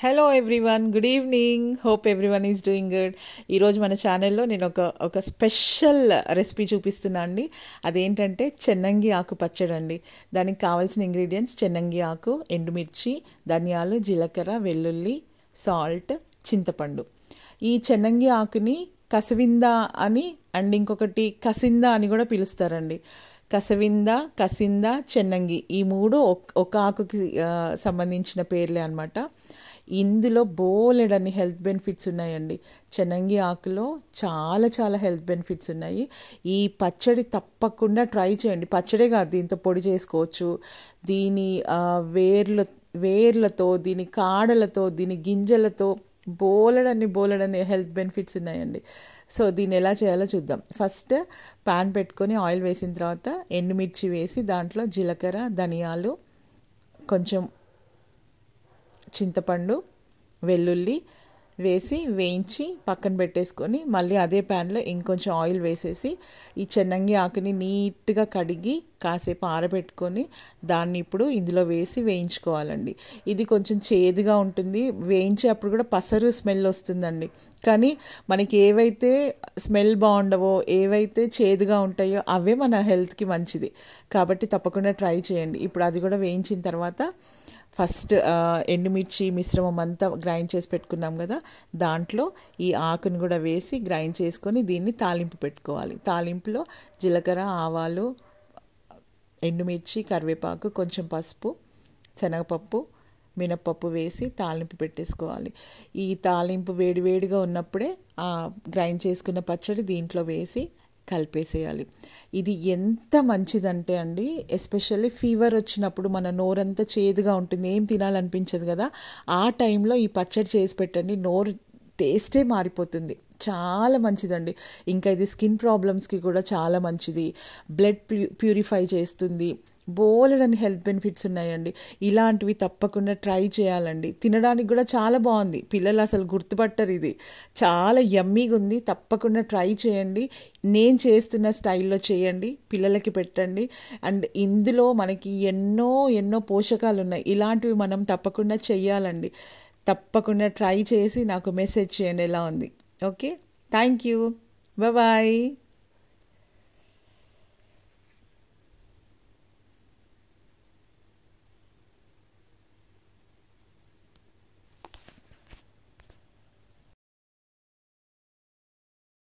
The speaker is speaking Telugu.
Hello everyone, good evening. Hope everyone is doing good. ఈరోజు మన ఛానల్లో నేను ఒక స్పెషల్ రెసిపీ చూపిస్తున్నా అండి. అదేంటంటే చెన్నంగి ఆకు పచ్చడి అండి. దానికి కావాల్సిన ఇంగ్రీడియంట్స్: చెన్నంగి ఆకు, ఎండుమిర్చి, ధనియాలు, జీలకర్ర, వెల్లుల్లి, సాల్ట్, చింతపండు. ఈ చెన్నంగి ఆకుని కసవింద అని అండ్ ఇంకొకటి కసింద అని కూడా పిలుస్తారండి. కసవింద, కసింద, చెన్నంగి ఈ మూడు ఒక ఆకుకి సంబంధించిన పేర్లే అనమాట. ఇందులో బోలెడన్ని హెల్త్ బెనిఫిట్స్ ఉన్నాయండి. చెన్నంగి ఆకులో చాలా చాలా హెల్త్ బెనిఫిట్స్ ఉన్నాయి. ఈ పచ్చడి తప్పకుండా ట్రై చేయండి. పచ్చడే కాదు, దీంతో పొడి చేసుకోవచ్చు. దీని వేర్లతో, దీని కాడలతో, దీని గింజలతో బోలెడన్ని హెల్త్ బెనిఫిట్స్ ఉన్నాయండి. సో దీన్ని ఎలా చేయాలో చూద్దాం. ఫస్ట్ పాన్ పెట్టుకొని ఆయిల్ వేసిన తర్వాత ఎండుమిర్చి వేసి దాంట్లో జీలకర్ర, ధనియాలు, కొంచెం చింతపండు, వెల్లుల్లి వేసి వేయించి పక్కన పెట్టేసుకొని మళ్ళీ అదే ప్యాన్లో ఇంకొంచెం ఆయిల్ వేసేసి ఈ చెన్నంగి ఆకుని నీట్గా కడిగి కాసేపు ఆరబెట్టుకొని దాన్ని ఇప్పుడు ఇందులో వేసి వేయించుకోవాలండి. ఇది కొంచెం చేదుగా ఉంటుంది. వేయించేటప్పుడు కూడా పసరు స్మెల్ వస్తుందండి. కానీ మనకి ఏవైతే స్మెల్ బాగుండవో, ఏవైతే చేదుగా ఉంటాయో అవే మన హెల్త్కి మంచిది. కాబట్టి తప్పకుండా ట్రై చేయండి. ఇప్పుడు అది కూడా వేయించిన తర్వాత ఫస్ట్ ఎండుమిర్చి మిశ్రమం అంతా గ్రైండ్ చేసి పెట్టుకున్నాం కదా, దాంట్లో ఈ ఆకుని కూడా వేసి గ్రైండ్ చేసుకొని దీన్ని తాలింపు పెట్టుకోవాలి. తాలింపులో జీలకర్ర, ఆవాలు, ఎండుమిర్చి, కరివేపాకు, కొంచెం పసుపు, శనగపప్పు, మినప్పప్పు వేసి తాలింపు పెట్టేసుకోవాలి. ఈ తాలింపు వేడివేడిగా ఉన్నప్పుడే ఆ గ్రైండ్ చేసుకున్న పచ్చడి దీంట్లో వేసి కలిపేసేయాలి. ఇది ఎంత మంచిదంటే అండి, ఎస్పెషల్లీ ఫీవర్ వచ్చినప్పుడు మన నోరంతా చేదుగా ఉంటుంది, ఏం తినాలనిపించదు కదా, ఆ టైంలో ఈ పచ్చడి చేసి పెట్టండి, నోరు టేస్టే మారిపోతుంది. చాలా మంచిదండి. ఇంకా ఇది స్కిన్ ప్రాబ్లమ్స్కి కూడా చాలా మంచిది. బ్లడ్ ప్యూరిఫై చేస్తుంది. బోలెడని హెల్త్ బెనిఫిట్స్ ఉన్నాయండి. ఇలాంటివి తప్పకుండా ట్రై చేయాలండి. తినడానికి కూడా చాలా బాగుంది. పిల్లలు అసలు గుర్తుపట్టరు. ఇది చాలా యమ్మీగా ఉంది. తప్పకుండా ట్రై చేయండి. నేను చేస్తున్న స్టైల్లో చేయండి, పిల్లలకి పెట్టండి. అండ్ ఇందులో మనకి ఎన్నో పోషకాలు ఉన్నాయి. ఇలాంటివి మనం తప్పకుండా చెయ్యాలండి. తప్పకుండా ట్రై చేసి నాకు మెసేజ్ చేయండి ఎలా ఉంది. Okay, thank you, bye.